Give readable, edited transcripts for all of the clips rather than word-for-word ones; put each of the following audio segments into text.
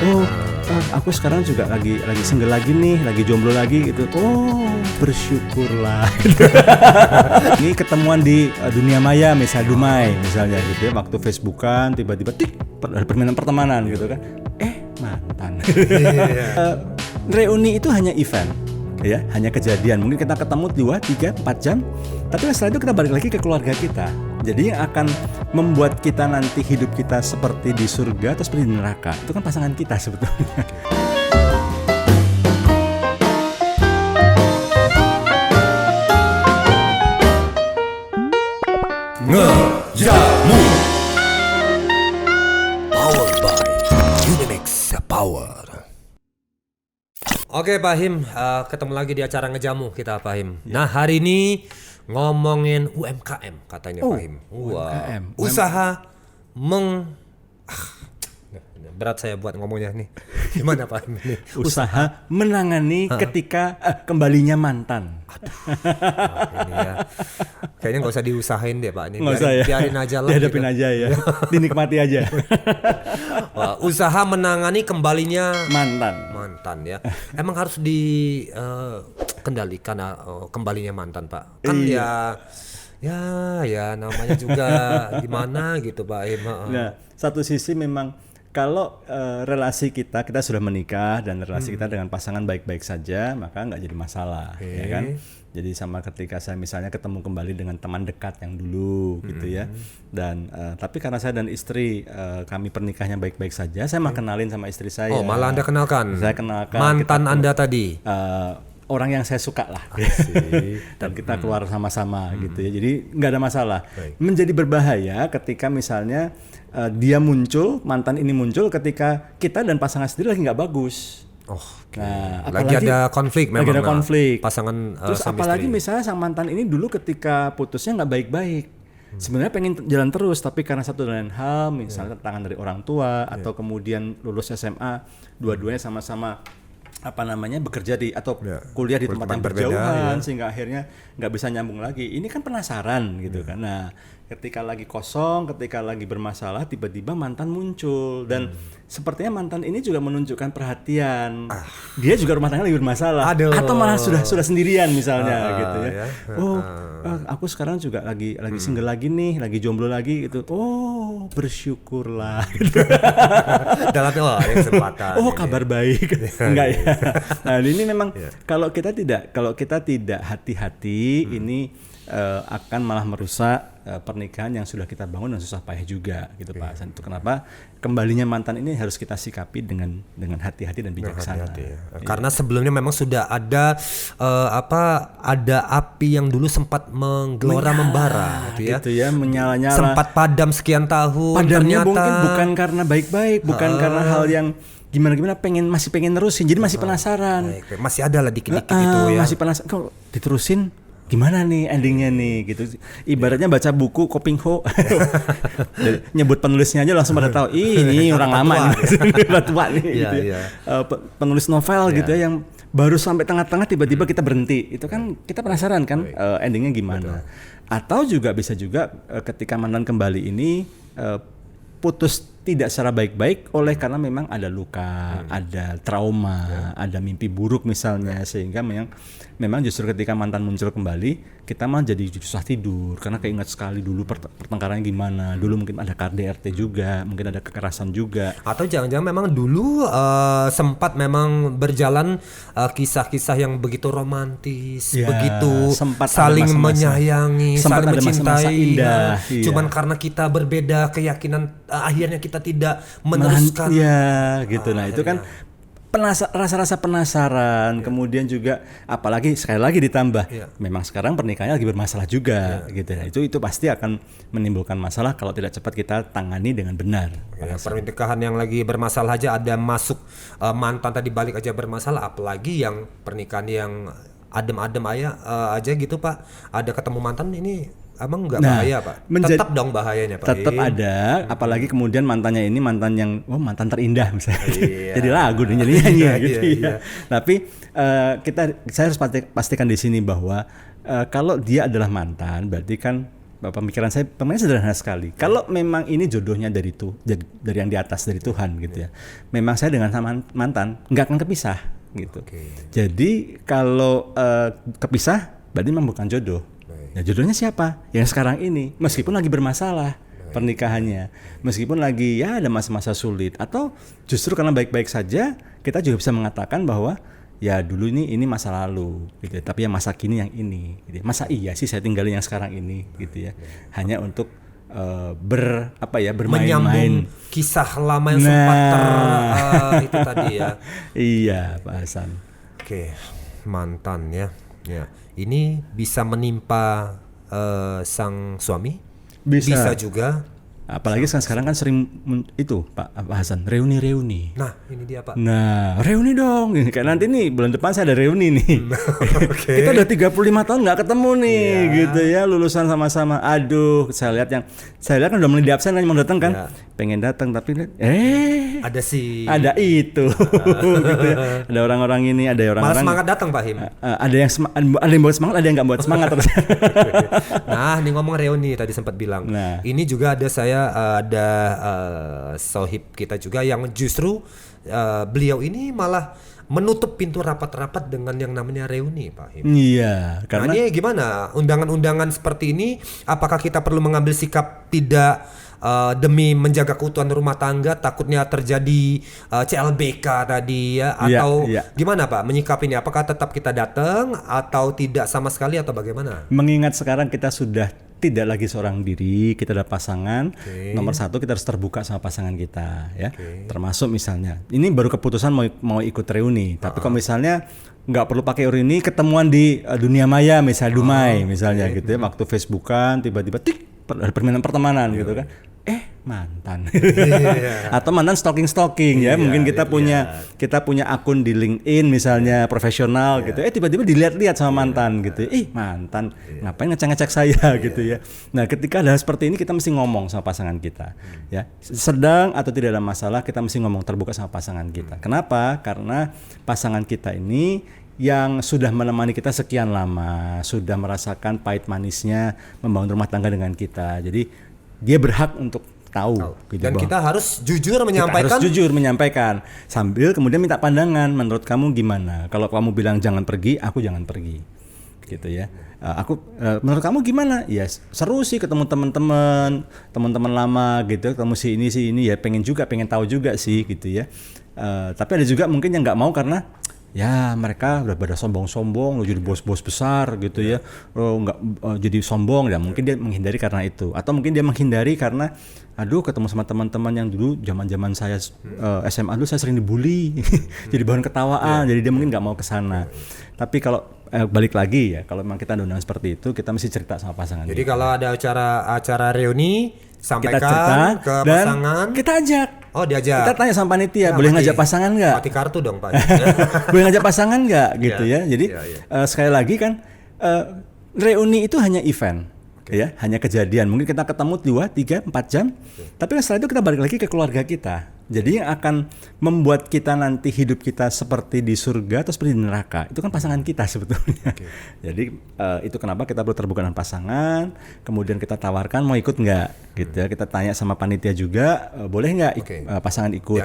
Oh, aku sekarang juga lagi single lagi nih, lagi jomblo lagi gitu. Oh, bersyukurlah. Ini ketemuan di dunia maya, misal Dumai misalnya gitu ya, waktu Facebookan tiba-tiba tik permainan pertemanan gitu kan. Mantan. Reuni itu hanya event. Ya, hanya kejadian. Mungkin kita ketemu 2, 3, 4 jam, tapi setelah itu kita balik lagi ke keluarga kita. Jadi yang akan membuat kita nanti hidup kita seperti di surga atau seperti di neraka, itu kan pasangan kita sebetulnya. Ngejamu Powered by Unimax Power. Oke Pak Him, ketemu lagi di acara Ngejamu kita Pak Him. Nah hari ini ngomongin UMKM katanya Pak Him. UMKM. Usaha berat saya buat ngomongnya nih. Gimana Pak Him ini? Usaha menangani ketika kembalinya mantan. Ini ya. Kayaknya nggak usah diusahain deh Pak. Ini biarin aja lah. Dihadapin gitu. aja ya. Dinikmati aja. Wah, usaha menangani kembalinya mantan ya. Emang harus dikendalikan kembalinya mantan Pak. Kan ya namanya juga gimana gitu Pak Him. Nah, satu sisi memang kalau relasi kita sudah menikah dan relasi kita dengan pasangan baik-baik saja, maka nggak jadi masalah, ya kan? Jadi sama ketika saya misalnya ketemu kembali dengan teman dekat yang dulu, gitu ya. Dan tapi karena saya dan istri kami pernikahnya baik-baik saja, saya malah kenalin sama istri saya. Oh, malah Anda kenalkan? Saya kenalkan mantan Anda tadi? Orang yang saya suka lah, dan kita keluar sama-sama gitu ya. Jadi nggak ada masalah. Menjadi berbahaya ketika misalnya mantan ini muncul ketika kita dan pasangan sendiri lagi nggak bagus. Nah, lagi ada konflik memang. Lagi ada konflik. Pasangan terus apalagi misalnya sang mantan ini dulu ketika putusnya nggak baik-baik. Sebenarnya pengen jalan terus, tapi karena satu dan lain hal, misalnya tantangan dari orang tua atau kemudian lulus SMA, dua-duanya sama-sama bekerja atau kuliah di tempat yang berjauhan, sehingga akhirnya nggak bisa nyambung lagi. Ini kan penasaran gitu kan. Nah, ketika lagi kosong, ketika lagi bermasalah, tiba-tiba mantan muncul dan sepertinya mantan ini juga menunjukkan perhatian. Dia juga rumah tangga lagi bermasalah. Atau malah sudah sendirian misalnya gitu ya. Aku sekarang juga lagi single lagi nih, lagi jomblo lagi gitu. Oh, bersyukurlah. Dalam kesempatan. Kabar baik. Enggak ya. Nah, ini memang kalau kita tidak hati-hati, ini akan malah merusak pernikahan yang sudah kita bangun dan susah payah juga gitu Pak. Itu kenapa kembalinya mantan ini harus kita sikapi dengan hati-hati dan bijaksana. Karena sebelumnya memang sudah ada ada api yang dulu sempat menggelora membara gitu ya, menyala-nyala. Sempat padam sekian tahun. Padamnya ternyata mungkin bukan karena baik-baik, bukan karena hal yang gimana masih pengen nerusin, jadi masih penasaran. Masih ada lah dikit-dikit itu ya. Masih penasaran, kalau diterusin gimana nih endingnya nih gitu. Ibaratnya baca buku Kopingho, nyebut penulisnya aja langsung pada tahu ini orang lama nih, udah tua nih gitu ya. Penulis novel gitu ya, yang baru sampai tengah-tengah tiba-tiba kita berhenti. Itu kan kita penasaran kan endingnya gimana. Atau juga bisa juga ketika mantan kembali ini putus tidak secara baik-baik oleh karena memang ada luka, ada trauma, ada mimpi buruk misalnya, sehingga memang justru ketika mantan muncul kembali kita malah jadi susah tidur karena keinget sekali dulu pertengkarannya gimana, dulu mungkin ada KDRT juga, mungkin ada kekerasan juga, atau jangan-jangan memang dulu sempat memang berjalan kisah-kisah yang begitu romantis, begitu sempat saling menyayangi, saling mencintai, indah, cuman karena kita berbeda keyakinan akhirnya kita tidak meneruskan. Gitu. Nah, itu kan rasa-rasa penasaran, kemudian juga apalagi sekali lagi ditambah memang sekarang pernikahannya lagi bermasalah juga gitu. Nah, itu pasti akan menimbulkan masalah kalau tidak cepat kita tangani dengan benar. Pernikahan yang lagi bermasalah aja ada masuk mantan tadi balik aja bermasalah, apalagi yang pernikahan yang adem-adem aja gitu Pak, ada ketemu mantan ini. Emang nggak bahaya Pak? Tetap dong bahayanya Pak. Tetap ada, apalagi kemudian mantannya ini mantan yang mantan terindah misalnya. Jadi lagu dan nyanyi gitu ya. Tapi saya harus pastikan di sini bahwa kalau dia adalah mantan, berarti kan pemikiran saya sederhana sekali. Kalau memang ini jodohnya dari yang di atas, dari Tuhan gitu ya. Memang saya dengan mantan nggak akan kepisah gitu. Jadi kalau kepisah berarti memang bukan jodoh. Ya jodohnya siapa? Yang sekarang ini, meskipun lagi bermasalah pernikahannya, meskipun lagi ya ada masa-masa sulit, atau justru karena baik-baik saja, kita juga bisa mengatakan bahwa ya dulu ini masa lalu gitu ya, tapi yang masa kini yang ini gitu ya. Masa iya sih saya tinggalin yang sekarang ini gitu ya, hanya untuk bermain-main, menyambung kisah lama yang sempat itu tadi ya. Iya Pak Hasan. Oke, mantan ya. Ini bisa menimpa sang suami, bisa juga. Apalagi sekarang kan sering itu Pak Hasan, reuni. Nah ini dia Pak. Nah reuni dong, kayak nanti nih bulan depan saya ada reuni nih. Kita udah 35 tahun nggak ketemu nih, gitu ya, lulusan sama-sama. Aduh, saya lihat kan udah mulai di absen kan, mau datang kan, pengen datang tapi ada itu, gitu ya. Ada orang-orang ini, ada orang-orang malah semangat datang Pak Him. Ada yang buat semangat, ada yang nggak buat semangat. Nah, ini ngomong reuni tadi sempat bilang. Nah. Ini juga ada ada sohib kita juga yang justru beliau ini malah menutup pintu rapat-rapat dengan yang namanya reuni Pak Him. Iya, Nah karena ini gimana undangan-undangan seperti ini? Apakah kita perlu mengambil sikap tidak demi menjaga keutuhan rumah tangga, takutnya terjadi CLBK tadi ya, atau gimana Pak menyikapinya? Apakah tetap kita datang atau tidak sama sekali atau bagaimana? Mengingat sekarang kita sudah tidak lagi seorang diri, kita ada pasangan. Nomor satu, kita harus terbuka sama pasangan kita ya. Termasuk misalnya ini baru keputusan mau ikut reuni, tapi kalau misalnya nggak perlu pakai reuni, ketemuan di dunia maya misalnya Dumai misalnya gitu ya, waktu Facebookan tiba-tiba permainan pertemanan gitu kan, mantan atau mantan stalking ya, mungkin kita punya akun di LinkedIn misalnya profesional gitu, tiba-tiba dilihat-lihat sama mantan gitu, mantan ngapain ngecek saya gitu ya. Nah ketika ada seperti ini, kita mesti ngomong sama pasangan kita ya, sedang atau tidak ada masalah, kita mesti ngomong terbuka sama pasangan kita. Kenapa? Karena pasangan kita ini yang sudah menemani kita sekian lama, sudah merasakan pahit manisnya membangun rumah tangga dengan kita, jadi dia berhak untuk tahu. Gitu, dan kita harus jujur menyampaikan. Kita harus jujur menyampaikan sambil kemudian minta pandangan. Menurut kamu gimana? Kalau kamu bilang jangan pergi, aku jangan pergi, gitu ya. Menurut kamu gimana? Ya seru sih ketemu teman-teman lama gitu. Ketemu si ini ya, pengen tahu juga sih gitu ya. Tapi ada juga mungkin yang nggak mau karena ya mereka udah pada sombong-sombong, jadi bos-bos besar gitu ya, nggak jadi sombong, ya mungkin dia menghindari karena itu, atau mungkin dia menghindari karena ketemu sama teman-teman yang dulu zaman saya SMA dulu saya sering dibully, jadi bahan ketawaan, jadi dia mungkin nggak mau ke sana. Tapi kalau balik lagi ya, kalau memang kita ada undangan seperti itu, kita mesti cerita sama pasangan. Jadi kalau ada acara reuni, sampaikan kita cerita, ke pasangan, kita ajak. Oh diajak. Kita tanya sama panitia, boleh ngajak pasangan nggak? Mati kartu dong Pak. Boleh ngajak pasangan nggak gitu ya. Jadi sekali lagi kan reuni itu hanya event, ya, hanya kejadian. Mungkin kita ketemu 2, 3, 4 jam, tapi setelah itu kita balik lagi ke keluarga kita. Jadi yang akan membuat kita nanti hidup kita seperti di surga atau seperti di neraka, itu kan pasangan kita sebetulnya. Jadi itu kenapa kita perlu terbuka dengan pasangan, kemudian kita tawarkan mau ikut nggak, gitu ya. Kita tanya sama panitia juga, boleh nggak pasangan ikut.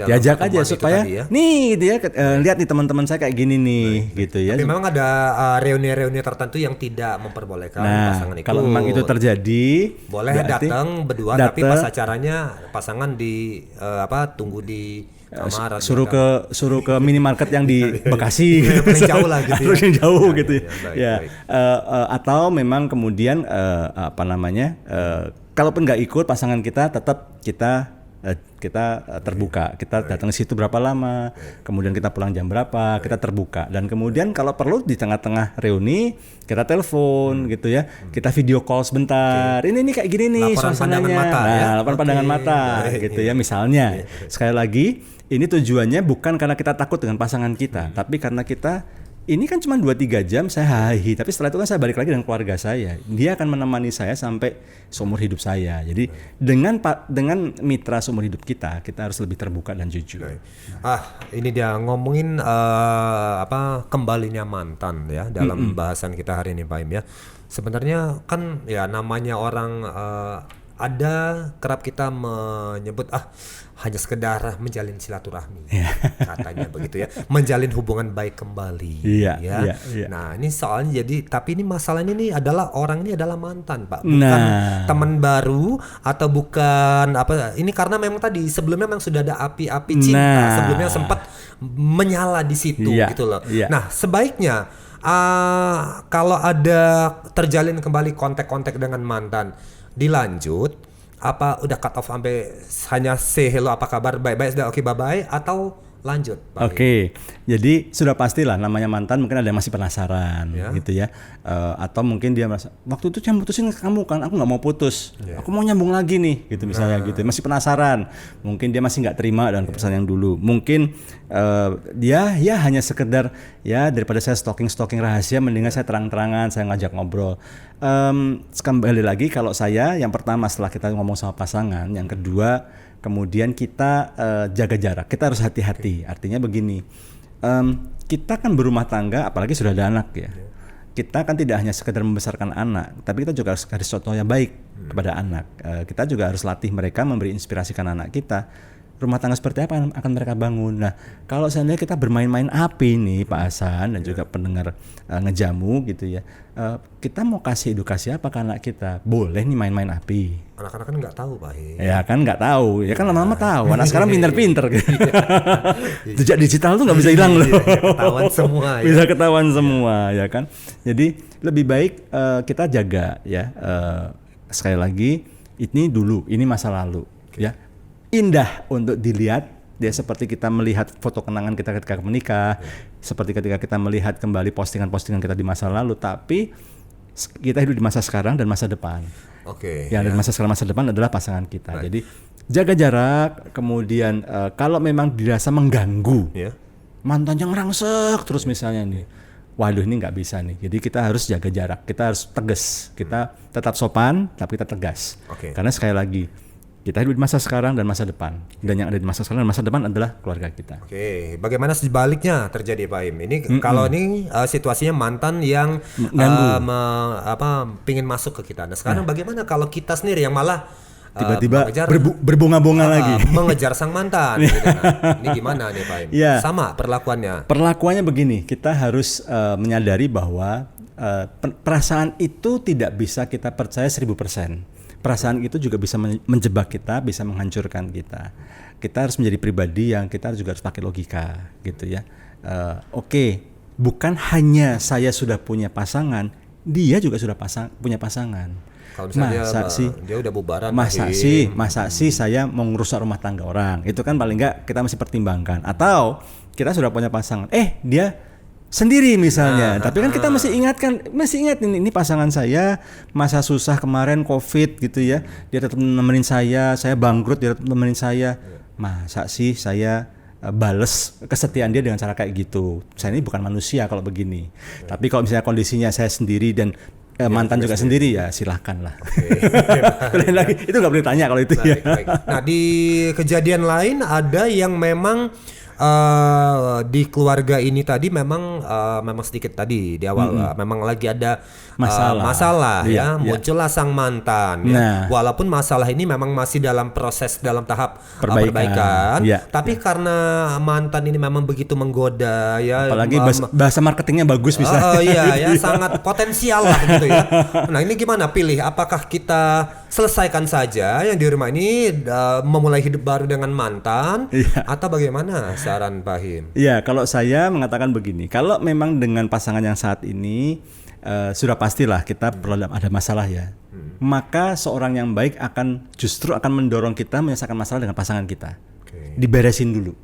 Diajak aja supaya nih gitu ya, lihat nih teman-teman saya kayak gini nih, gitu ya. Tapi memang ada reuni-reuni tertentu yang tidak memperbolehkan pasangan ikut. Kalau memang itu terjadi, boleh datang berdua, tapi pas acaranya pasangan tunggu di kamar, suruh ke minimarket yang di Bekasi, paling jauh lah gitu, terus yang jauh gitu ya. Atau memang kemudian kalaupun nggak ikut pasangan kita, tetap kita terbuka, kita datang ke situ berapa lama, kemudian kita pulang jam berapa, kita terbuka, dan kemudian kalau perlu di tengah-tengah reuni kita telepon gitu ya, kita video call sebentar, ini kayak gini nih suasananya, laporan pandangan mata gitu ya misalnya. Sekali lagi ini tujuannya bukan karena kita takut dengan pasangan kita, tapi karena kita ini kan cuma 2-3 jam saya hahi, tapi setelah itu kan saya balik lagi dengan keluarga saya. Dia akan menemani saya sampai seumur hidup saya. Jadi dengan mitra seumur hidup kita harus lebih terbuka dan jujur. Ini dia ngomongin kembalinya mantan ya dalam bahasan kita hari ini Pak Im ya. Sebenarnya kan ya namanya orang ada kerap kita menyebut hanya sekedar menjalin silaturahmi, katanya begitu ya, menjalin hubungan baik kembali. Iya, ya. iya, iya. Nah ini soalnya tapi ini masalahnya nih adalah orang ini adalah mantan Pak, bukan teman baru atau bukan apa. Ini karena memang tadi sebelumnya memang sudah ada api-api cinta, sebelumnya sempat menyala di situ gitu loh. Nah sebaiknya kalau ada terjalin kembali kontak-kontak dengan mantan, dilanjut apa udah cut off sampai hanya say hello apa kabar baik-baik sudah oke bye-bye atau lanjut? Oke, jadi sudah pastilah namanya mantan mungkin ada yang masih penasaran gitu ya, atau mungkin dia merasa waktu itu yang putusin kamu kan, aku nggak mau putus, aku mau nyambung lagi nih gitu misalnya gitu, masih penasaran, mungkin dia masih nggak terima dengan keputusan yang dulu, mungkin dia ya hanya sekedar ya daripada saya stalking rahasia, mendingan saya terang-terangan saya ngajak ngobrol. Kembali lagi kalau saya yang pertama setelah kita ngomong sama pasangan, yang kedua kemudian kita jaga jarak, kita harus hati-hati. Artinya begini, kita kan berumah tangga, apalagi sudah ada anak ya. Kita kan tidak hanya sekedar membesarkan anak, tapi kita juga harus kasih contoh yang baik kepada anak. Kita juga harus latih mereka, memberi inspirasikan anak kita. Rumah tangga seperti apa akan mereka bangun. Nah, kalau seandainya kita bermain-main api nih Pak Hasan dan juga pendengar ngejamu gitu ya, kita mau kasih edukasi apa ke anak kita? Boleh nih main-main api. Anak-anak kan nggak tahu Pak. Ya kan nggak tahu, ya kan lama-lama tahu. Anak sekarang pinter-pinter gitu. Jejak digital tuh nggak bisa hilang loh. Ketahuan semua. Bisa ketahuan semua ya kan. Jadi lebih baik kita jaga ya. Sekali lagi ini dulu, ini masa lalu ya. Indah untuk dilihat ya, seperti kita melihat foto kenangan kita ketika menikah, seperti ketika kita melihat kembali postingan-postingan kita di masa lalu, tapi kita hidup di masa sekarang dan masa depan. Yang dari masa sekarang masa depan adalah pasangan kita. Jadi jaga jarak, kemudian kalau memang dirasa mengganggu, mantannya ngerangsek terus misalnya nih, waduh ini nggak bisa nih. Jadi kita harus jaga jarak, kita harus tegas, kita tetap sopan tapi kita tegas. Karena sekali lagi kita hidup di masa sekarang dan masa depan, dan yang ada di masa sekarang dan masa depan adalah keluarga kita. Bagaimana sebaliknya terjadi Pak Im? Ini kalau ini situasinya mantan yang pingin masuk ke kita. Nah sekarang bagaimana kalau kita sendiri yang malah tiba-tiba berbunga-bunga lagi mengejar sang mantan? Gitu. Nah, ini gimana nih Pak Im? Sama perlakuannya? Perlakuannya begini, kita harus menyadari bahwa perasaan itu tidak bisa kita percaya 1000%. Perasaan itu juga bisa menjebak kita, bisa menghancurkan kita. Kita harus menjadi pribadi yang kita juga harus pakai logika, gitu ya. Bukan hanya saya sudah punya pasangan, dia juga sudah punya pasangan. Kalau misalnya dia udah bubaran, masa sih saya mau ngerusak rumah tangga orang? Itu kan paling enggak kita mesti pertimbangkan. Atau kita sudah punya pasangan, dia sendiri misalnya, tapi kan kita masih ingat ini pasangan saya masa susah kemarin COVID gitu ya, dia tetap nemenin saya bangkrut dia tetap nemenin saya. Masa sih saya bales kesetiaan dia dengan cara kayak gitu? Saya ini bukan manusia kalau begini. Tapi kalau misalnya kondisinya saya sendiri dan mantan juga sendiri ya silahkan lah. Lagi itu nggak boleh tanya kalau itu ya. Baik. Nah di kejadian lain ada yang memang di keluarga ini tadi memang sedikit tadi di awal memang lagi ada masalah muncullah sang mantan walaupun masalah ini memang masih dalam proses dalam tahap perbaikan tapi karena mantan ini memang begitu menggoda ya, apalagi bahasa marketingnya bagus bisa sangat potensial lah gitu ya. Nah ini gimana pilih, apakah kita selesaikan saja yang di rumah ini memulai hidup baru dengan mantan atau bagaimana saran Pak Him? Kalau saya mengatakan begini, kalau memang dengan pasangan yang saat ini sudah pastilah kita perlu ada masalah ya. Maka seorang yang baik justru akan mendorong kita menyelesaikan masalah dengan pasangan kita. Diberesin dulu.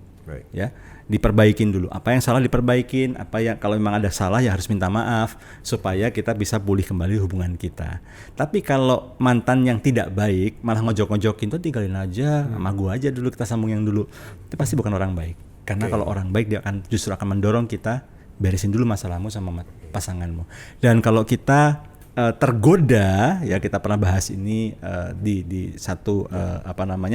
Ya, diperbaikin dulu. Apa yang salah diperbaikin, apa yang kalau memang ada salah ya harus minta maaf supaya kita bisa pulih kembali hubungan kita. Tapi kalau mantan yang tidak baik malah ngojok-ngojokin tuh tinggalin aja, sama gua aja dulu, kita sambung yang dulu. Itu pasti bukan orang baik. Karena kalau orang baik dia justru akan mendorong kita beresin dulu masalahmu sama pasanganmu. Dan kalau kita tergoda, ya kita pernah bahas ini di satu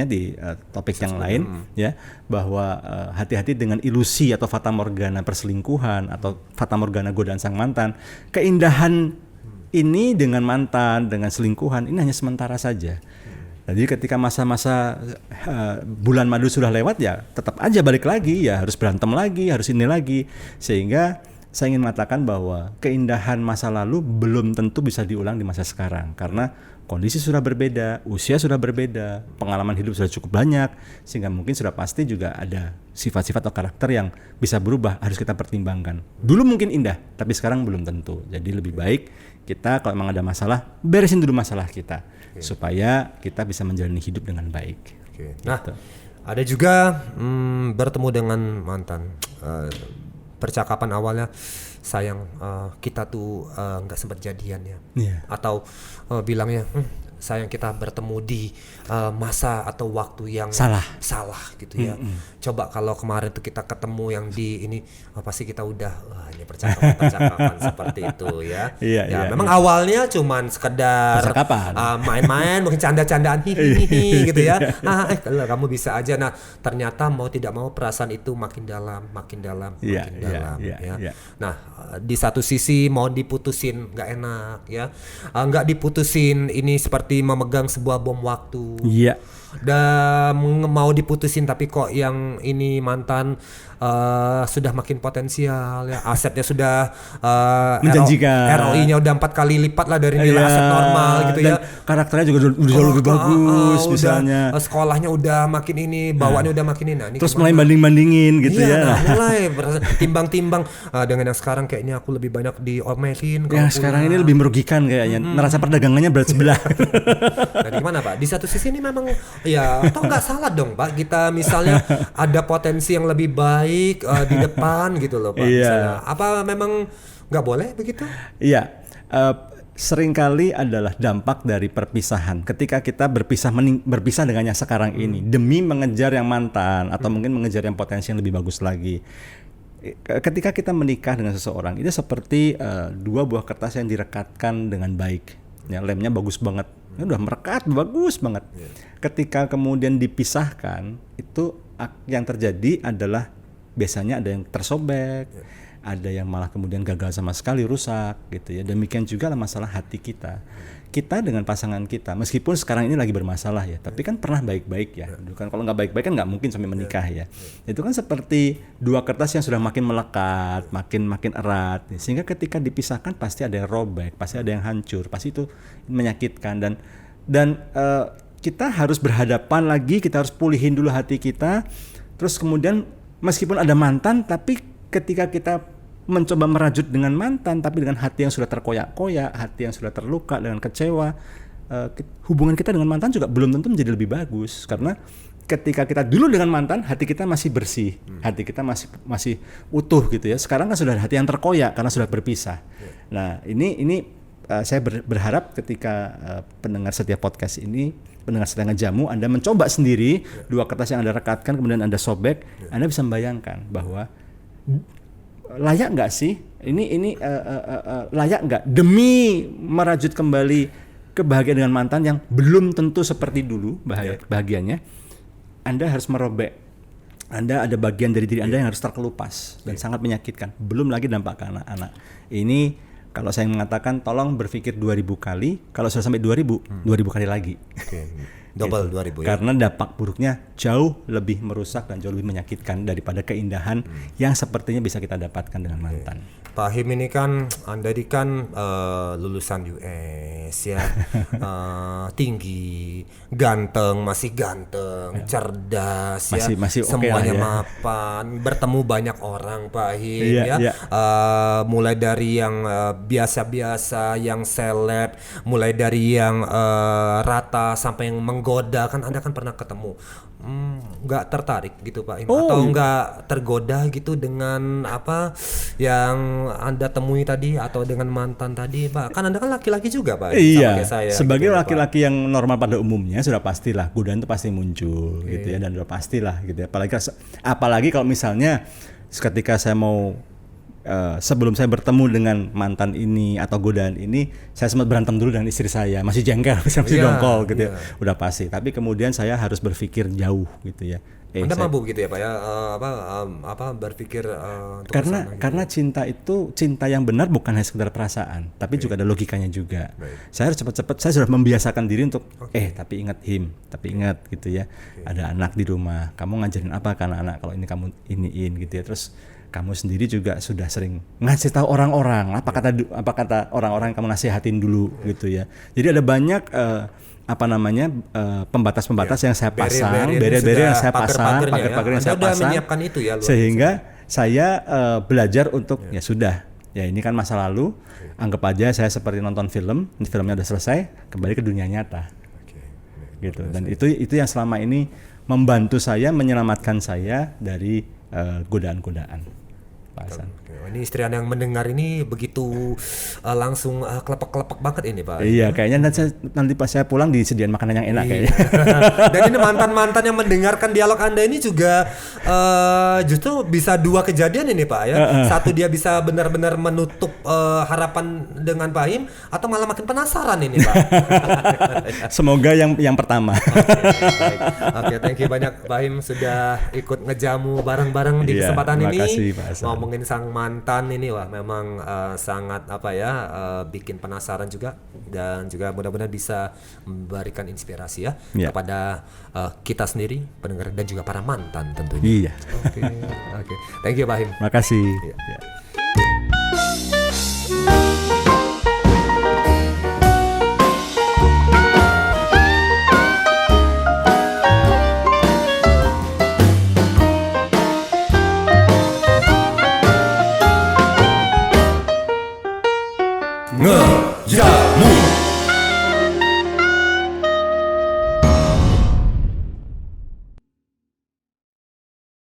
di topik yang lain ya, bahwa hati-hati dengan ilusi atau fatamorgana perselingkuhan atau fatamorgana godaan sang mantan. Keindahan ini dengan mantan, dengan selingkuhan ini hanya sementara saja. Jadi ketika masa-masa bulan madu sudah lewat ya tetap aja balik lagi, ya harus berantem lagi, harus ini lagi. Sehingga saya ingin mengatakan bahwa keindahan masa lalu belum tentu bisa diulang di masa sekarang. Karena kondisi sudah berbeda, usia sudah berbeda, pengalaman hidup sudah cukup banyak. Sehingga mungkin sudah pasti juga ada sifat-sifat atau karakter yang bisa berubah, harus kita pertimbangkan. Dulu mungkin indah, tapi sekarang belum tentu. Jadi lebih baik kita kalau memang ada masalah, beresin dulu masalah kita. Supaya kita bisa menjalani hidup dengan baik. Nah, ada juga bertemu dengan mantan. Percakapan awalnya sayang kita tuh nggak sempat jadian ya. Atau bilangnya sayang kita bertemu di masa atau waktu yang salah gitu ya. Coba kalau kemarin tuh kita ketemu yang di ini pasti kita udah ini percakapan seperti itu ya. Memang awalnya cuman sekedar main-main mungkin canda-candaan hihihi gitu ya. Kalau kamu bisa aja. Nah, ternyata mau tidak mau perasaan itu makin dalam ya. Nah, di satu sisi mau diputusin nggak enak ya. Nggak diputusin ini seperti memegang sebuah bom waktu. Dan mau diputusin tapi kok yang ini mantan sudah makin potensial ya, asetnya sudah menjanjikan, ROI-nya udah 4 kali lipat lah dari nilai aset normal gitu ya. Karakternya juga udah lebih bagus misalnya. Sekolahnya udah makin ini, bawaannya udah makin ini. Nah, ini terus mulai banding-bandingin gitu ya. Mulai timbang-timbang dengan yang sekarang kayaknya aku lebih banyak diomelin. Yang sekarang ini lebih merugikan kayaknya. Neraca perdagangannya berat sebelah. Nah, gimana Pak? Di satu sisi ini memang ya atau nggak salah dong Pak, kita misalnya ada potensi yang lebih baik di depan gitu loh Pak. Misalnya. Apa memang nggak boleh begitu? Iya, seringkali adalah dampak dari perpisahan. Ketika kita berpisah dengan yang sekarang ini demi mengejar yang mantan atau mungkin mengejar yang potensi yang lebih bagus lagi. Ketika kita menikah dengan seseorang itu seperti dua buah kertas yang direkatkan dengan baik. Ya, lemnya bagus banget, udah merekat bagus banget. Ketika kemudian dipisahkan, itu yang terjadi adalah biasanya ada yang tersobek, ada yang malah kemudian gagal sama sekali, rusak gitu ya. Demikian juga lah masalah hati kita. Kita dengan pasangan kita, meskipun sekarang ini lagi bermasalah ya, tapi kan pernah baik-baik ya. Kan kalau nggak baik-baik kan nggak mungkin sampai menikah ya. Itu kan seperti dua kertas yang sudah makin melekat, makin erat. Sehingga ketika dipisahkan pasti ada yang robek, pasti ada yang hancur, pasti itu menyakitkan dan kita harus berhadapan lagi, kita harus pulihin dulu hati kita. Terus kemudian meskipun ada mantan, tapi ketika kita mencoba merajut dengan mantan, tapi dengan hati yang sudah terkoyak-koyak, hati yang sudah terluka, dengan kecewa, hubungan kita dengan mantan juga belum tentu menjadi lebih bagus. Karena ketika kita dulu dengan mantan, hati kita masih bersih, hati kita masih utuh gitu ya. Sekarang kan sudah ada hati yang terkoyak karena sudah berpisah. Nah, ini saya berharap ketika pendengar setiap podcast ini, pendengar setia Ngejamu, Anda mencoba sendiri dua kertas yang Anda rekatkan kemudian Anda sobek, Anda bisa membayangkan bahwa layak nggak sih ini layak nggak demi merajut kembali kebahagiaan dengan mantan yang belum tentu seperti dulu bahagianya. Anda harus merobek, Anda ada bagian dari diri Anda yang harus terkelupas dan sangat menyakitkan. Belum lagi dampak ke anak-anak. Ini kalau saya mengatakan tolong berpikir 2000 kali, kalau sudah sampai 2000 kali lagi. Double 2000 ya. Karena dampak buruknya jauh lebih merusak dan jauh lebih menyakitkan daripada keindahan yang sepertinya bisa kita dapatkan dengan mantan. Pak Him ini kan Anda ini kan lulusan US ya, tinggi, ganteng, masih ganteng, cerdas masih semuanya okay mapan, bertemu banyak orang Pak Him mulai dari yang biasa-biasa, yang seleb, mulai dari yang rata sampai yang menggoda, kan Anda kan pernah ketemu. Nggak tertarik gitu Pak Him, atau nggak tergoda gitu dengan apa yang Anda temui tadi atau dengan mantan tadi Pak? Kan Anda kan laki-laki juga Pak. Iya, saya, sebagai gitu, laki-laki yang normal pada umumnya sudah pastilah godaan itu pasti muncul gitu ya, dan sudah pastilah gitu ya. Apalagi kalau misalnya ketika saya mau sebelum saya bertemu dengan mantan ini atau godaan ini, saya sempat berantem dulu dengan istri saya, masih jengkel, masih dongkol gitu ya, udah pasti. Tapi kemudian saya harus berpikir jauh gitu ya. Anda saya- mampu gitu ya Pak ya, berpikir untuk kesana gitu. karena cinta itu, cinta yang benar bukan hanya sekedar perasaan, tapi juga ada logikanya juga. Saya harus cepat-cepat, saya sudah membiasakan diri untuk tapi ingat tapi ingat gitu ya. Ada anak di rumah, kamu ngajarin apa ke anak-anak kalau ini kamu iniin gitu ya. Terus kamu sendiri juga sudah sering ngasih tahu orang-orang apa kata orang-orang yang kamu nasihatin dulu gitu ya. Jadi ada banyak pembatas-pembatas yang saya pasang, barrier-barrier yang saya pasang, pagar-pagar yang saya Anda udah pasang, menyiapkan itu ya, luar sehingga saya belajar untuk ya sudah, ya ini kan masa lalu, anggap aja saya seperti nonton film, filmnya udah selesai, kembali ke dunia nyata, gitu. Dan itu yang selama ini membantu saya, menyelamatkan saya dari godaan-godaan. Pak Hasan. Ini istri Anda yang mendengar ini begitu langsung kelepek-kelepek banget ini Pak. Iya, kayaknya nanti pas saya pulang disediain makanan yang enak kayaknya. Dan ini mantan-mantan yang mendengarkan dialog Anda ini juga justru bisa dua kejadian ini Pak ya. Satu, dia bisa benar-benar menutup harapan dengan Pak Him, atau malah makin penasaran ini Pak. Semoga yang pertama. Oke, thank you banyak Pak Him sudah ikut ngejamu bareng-bareng di kesempatan ini. Makasih, Pak Hasan. Ngomongin sang mantan ini, wah memang sangat bikin penasaran juga, dan juga mudah-mudahan bisa memberikan inspirasi ya kepada kita sendiri, pendengar, dan juga para mantan tentunya. Iya. Oke. Thank you Pak Him. Makasih. Iya. Ya.